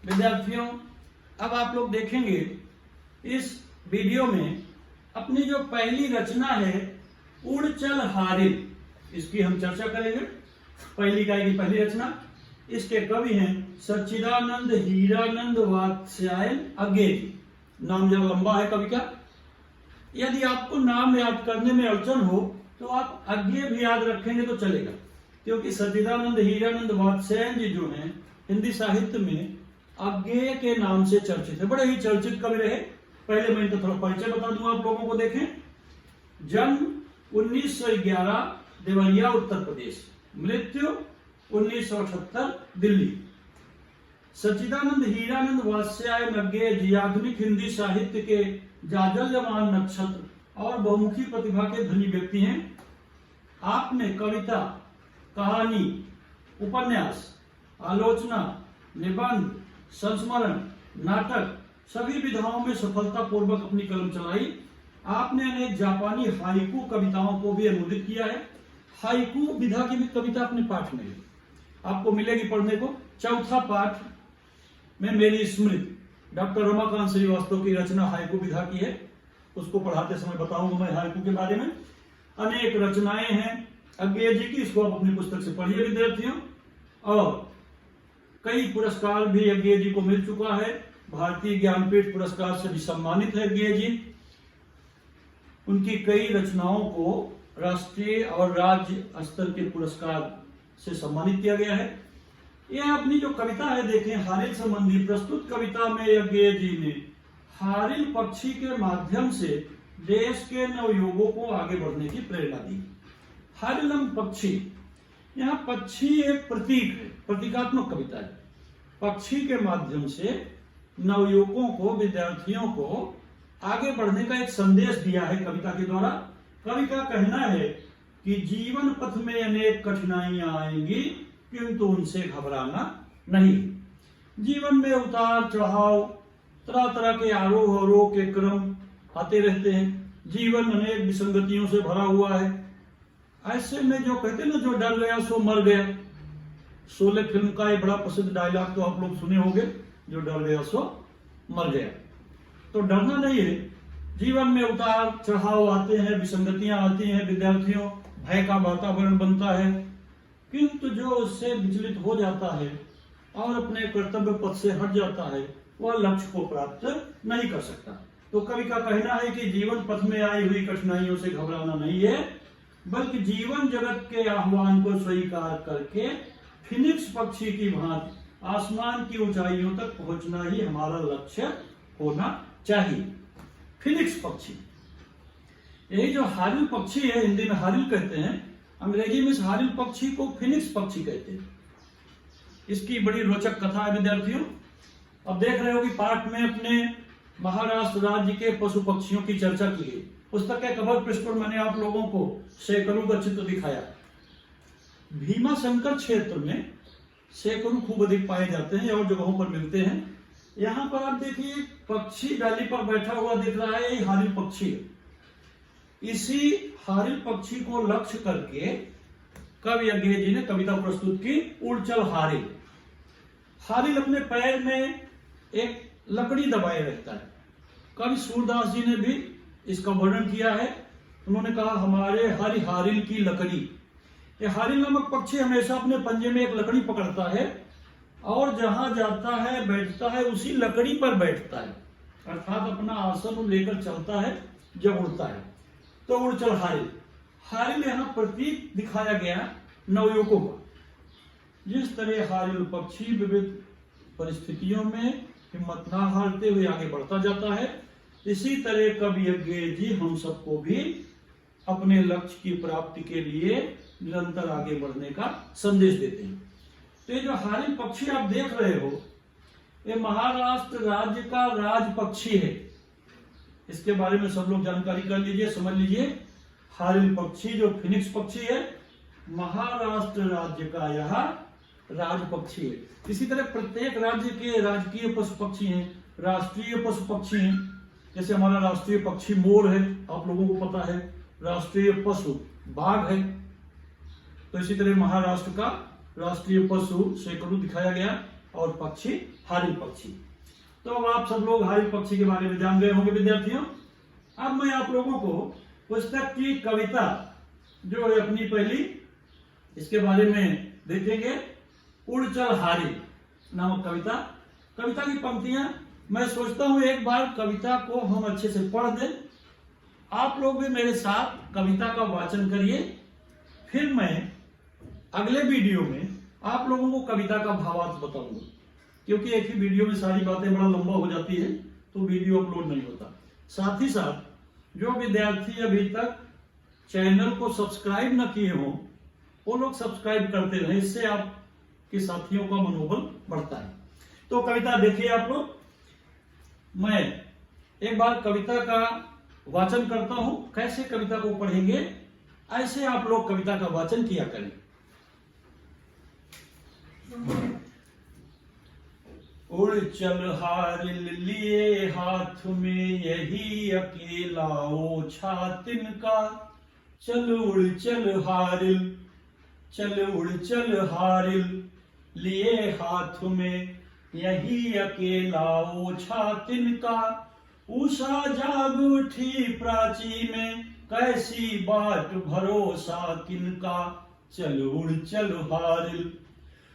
विद्यार्थियों, अब आप लोग देखेंगे इस वीडियो में अपनी जो पहली रचना है उड़ चल हारिल, इसकी हम चर्चा करेंगे। पहली इकाई की पहली रचना, इसके कवि हैं सच्चिदानंद हीरानंद वात्स्यायन अज्ञे जी। नाम जरा लंबा है कवि का। यदि आपको नाम याद करने में अड़चन हो तो आप अज्ञे भी याद रखेंगे तो चलेगा, क्योंकि सच्चिदानंद हीरानंद वात्स्यायन जी जो हैं हिंदी साहित्य में अज्ञेय के नाम से चर्चित है। बड़े ही चर्चित कवि रहे। पहले मैं इनका थोड़ा परिचय बता दूं आप लोगों को। देखें, जन्म 1911 देवरिया उत्तर प्रदेश, मृत्यु 1978 दिल्ली। सच्चिदानंद हीरानंद वात्स्यायन अज्ञेय जी आधुनिक हिंदी साहित्य के जाजल्यमान नक्षत्र और बहुमुखी प्रतिभा के धनी व्यक्ति हैं। आपने कविता, कहानी, उपन्यास, आलोचना, निबंध, संस्मरण, नाटक सभी विधाओं में सफलतापूर्वक अपनी कलम चलाई। आपने अनेक जापानी हाइकू कविताओं को भी अनुदित किया है। हाइकू विधा की भी कविता अपने पाठ में है, आपको मिलेगी पढ़ने को। चौथा पाठ में मेरी स्मृति डॉक्टर रमाकांत श्रीवास्तव की रचना हाइकू विधा की है, उसको पढ़ाते समय बताऊंगा मैं हाइकू के बारे में। अनेक रचनाएं हैं अज्ञेय जी की, इसको आप अपनी पुस्तक से पढ़िए विद्यार्थियों। और कई पुरस्कार भी अज्ञेय जी को मिल चुका है। भारतीय ज्ञानपीठ पुरस्कार से भी सम्मानित है अज्ञेय जी। उनकी कई रचनाओं को राष्ट्रीय और राज्य स्तर के पुरस्कार से सम्मानित किया गया है। यह अपनी जो कविता है देखें, हारिल संबंधी प्रस्तुत कविता में अज्ञेय जी ने हारिल पक्षी के माध्यम से देश के नवयुगों को आगे बढ़ने की प्रेरणा दी। हारिलम पक्षी, यहाँ पक्षी एक प्रतीक है, प्रतीकात्मक कविता है। पक्षी के माध्यम से नवयुवकों को, विद्यार्थियों को आगे बढ़ने का एक संदेश दिया है कविता के द्वारा। कवि का कहना है कि जीवन पथ में अनेक कठिनाइयां आएंगी, किंतु उनसे घबराना नहीं। जीवन में उतार चढ़ाव, तरह तरह के आरोह अवरोह के क्रम आते रहते हैं। जीवन अनेक विसंगतियों से भरा हुआ है। ऐसे में जो कहते हैं ना, जो डर गया सो मर गया। शोले फिल्म का एक बड़ा प्रसिद्ध डायलॉग तो आप लोग सुने होंगे, जो डर गया सो मर गया। तो डरना नहीं है। जीवन में उतार चढ़ाव आते हैं, विसंगतियां आती हैं विद्यार्थियों, भय का वातावरण बनता है, किंतु जो उससे विचलित हो जाता है और अपने कर्तव्य पथ से हट जाता है वह लक्ष्य को प्राप्त नहीं कर सकता। तो कवि का कहना है कि जीवन पथ में आई हुई कठिनाइयों से घबराना नहीं है, बल्कि जीवन जगत के आह्वान को स्वीकार करके फिनिक्स पक्षी की भांति आसमान की ऊंचाइयों तक पहुंचना ही हमारा लक्ष्य होना चाहिए। फिनिक्स पक्षी, यही जो हारिल पक्षी है, हिंदी में हारिल कहते हैं, अंग्रेजी में इस हारिल पक्षी को फिनिक्स पक्षी कहते हैं। इसकी बड़ी रोचक कथा है विद्यार्थियों। अब देख रहे हो कि पाठ में अपने महाराष्ट्र राज्य के पशु पक्षियों की चर्चा की गई। पुस्तक के कवर पृष्ठ पर मैंने आप लोगों को सैकड़ों का चित्र दिखाया। भीमा शंकर क्षेत्र में सैकड़ों खूब अधिक पाए जाते हैं और जगहों पर मिलते हैं। यहाँ पर आप देखिए पक्षी डाली पर बैठा हुआ दिख रहा है, ये हारिल पक्षी है। इसी हारिल पक्षी को लक्ष्य करके कवि अज्ञेय जी ने कविता प्रस्तुत की, उड़ चल हारिल। हारिल अपने पैर में एक लकड़ी दबाए रहता है। कवि सूरदास जी ने भी इसका वर्णन किया है। उन्होंने कहा, हमारे हरि हारिल की लकड़ी। ये हारिल नामक पक्षी हमेशा अपने पंजे में एक लकड़ी पकड़ता है और जहां जाता है बैठता है उसी लकड़ी पर बैठता है, अर्थात अपना आसन लेकर चलता है जब उड़ता है। तो उड़ चल हारिल। हारिल यहाँ प्रतीक दिखाया गया नवयुवकों का। जिस तरह हारिल पक्षी विविध परिस्थितियों में हिम्मत ना हारते हुए आगे बढ़ता जाता है, इसी तरह कवि अज्ञेय जी हम सबको भी अपने लक्ष्य की प्राप्ति के लिए निरंतर आगे बढ़ने का संदेश देते हैं। तो ये जो हारिल पक्षी आप देख रहे हो, ये महाराष्ट्र राज्य का राज पक्षी है। इसके बारे में सब लोग जानकारी कर लीजिए, समझ लीजिए। हारिल पक्षी जो फिनिक्स पक्षी है, महाराष्ट्र राज्य का यह राज पक्षी है। इसी तरह प्रत्येक राज्य के राजकीय पशु पक्षी हैं, राष्ट्रीय पशु पक्षी हैं। जैसे हमारा राष्ट्रीय पक्षी मोर है, आप लोगों को पता है। राष्ट्रीय पशु बाघ है। तो इसी तरह महाराष्ट्र का राष्ट्रीय पशु सैकड़ों दिखाया गया। और पक्षी हारिल पक्षी। तो अब आप सब लोग हारिल पक्षी के बारे में जान गए होंगे विद्यार्थियों। अब मैं आप लोगों को पुस्तक की कविता जो है अपनी पहली, इसके बारे में देखेंगे। उड़ चल हारिल नामक कविता। कविता की पंक्तियां मैं सोचता हूं एक बार कविता को हम अच्छे से पढ़ दें। आप लोग भी मेरे साथ कविता का वाचन करिए, फिर मैं अगले वीडियो में आप लोगों को कविता का भावार्थ बताऊंगा, क्योंकि एक ही वीडियो में सारी बातें बड़ा लंबा हो जाती है तो वीडियो अपलोड नहीं होता। साथ ही साथ जो विद्यार्थी अभी तक चैनल को सब्सक्राइब न किए हों वो लोग सब्सक्राइब करते रहें, इससे आपके साथियों का मनोबल बढ़ता है। तो कविता देखिए आप लोग। मैं एक बार कविता का वाचन करता हूं। कैसे कविता को पढ़ेंगे ऐसे आप लोग कविता का वाचन किया करें। उड़ चल हारिल लिए हाथ में यही अकेला ओछा तिनका, चल उड़ चल हारिल, चल उड़ चल हारिल लिए हाथ में यही अकेला ओछा तिनका, उषा जाग उठी प्राची में कैसी बाट भरोसा किनका, चल उड़ चल हारिल।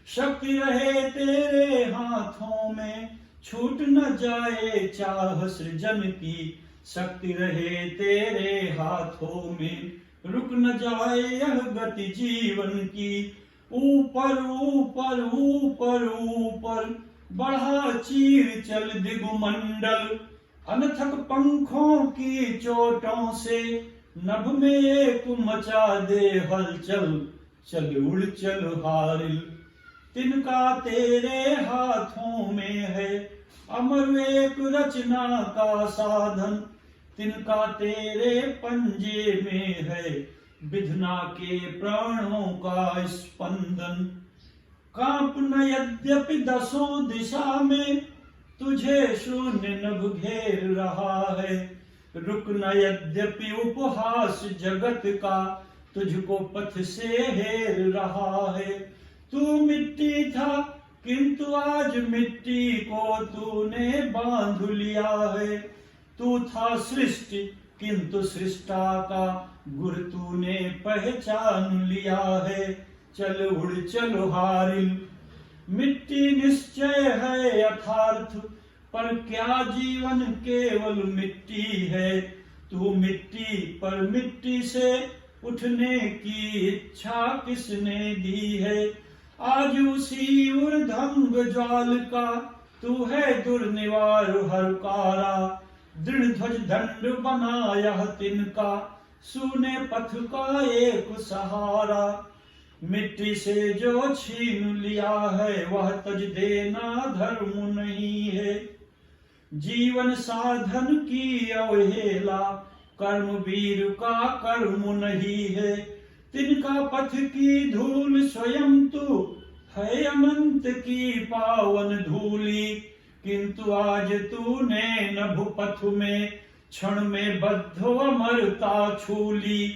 शक्ति रहे तेरे हाथों में छूट न जाए चाह सृजन की, शक्ति रहे तेरे हाथों में रुक न जाए यह गति जीवन की, ऊपर ऊपर ऊपर ऊपर बढ़ा चीर चल दिगुमंडल, अनथक पंखों की चोटों से नभ में एक मचा दे हलचल, चल उड़ चल हारिल। तिनका तेरे हाथों में है अमर एक रचना का साधन, तिनका तेरे पंजे में है विधना के प्राणों का स्पंदन, कांप न यद्यपि दसों दिशा में तुझे शून्य नभ घेर रहा है, रुक न यद्यपि उपहास जगत का तुझको पथ से हेर रहा है। तू मिट्टी था किंतु आज मिट्टी को तूने बांध लिया है, तू था सृष्टि किंतु सृष्टा का गुर तूने पहचान लिया है, चल उड़ चल हारिल। मिट्टी निश्चय है यथार्थ पर क्या जीवन केवल मिट्टी है, तू मिट्टी पर मिट्टी से उठने की इच्छा किसने दी है, आज उसी ऊर्ध्वंग ज्वाल का तू है दुर्निवार हरकारा, दृढ़ ध्वज दंड बना यह तिनका सूने पथ का एक सहारा, मिट्टी से जो छीन लिया है वह तज देना धर्म नहीं है, जीवन साधन की अवहेला कर्म वीर का कर्म नहीं है, तिनका पथ की धूल स्वयं तू है अनंत की पावन धूली, किंतु आज तूने नभ पथ में क्षण में बद्ध अमरता छूली,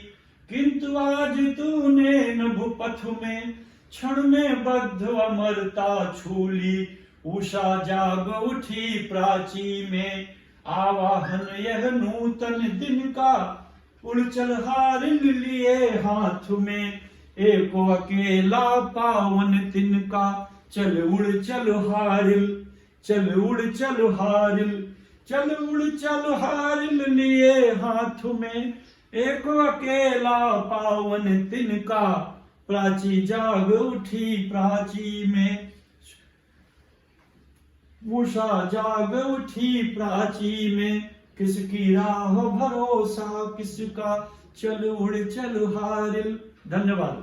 किंतु आज तूने नभ पथ में क्षण में बद्ध अमरता छूली, उषा जाग उठी प्राची में आवाहन यह नूतन दिन का, उड़ चल हारिल लिए हाथ में एक अकेला पावन तिनका, चल उड़ चल हारिल, चल उड़ चल हारिल, चल उड़ चल हारिल लिए हाथ में एक अकेला पावन तिनका, प्राची जाग उठी प्राची में उषा जाग उठी प्राची में, किसकी राह भरोसा किसका, चल उड़ चल हारिल। धन्यवाद।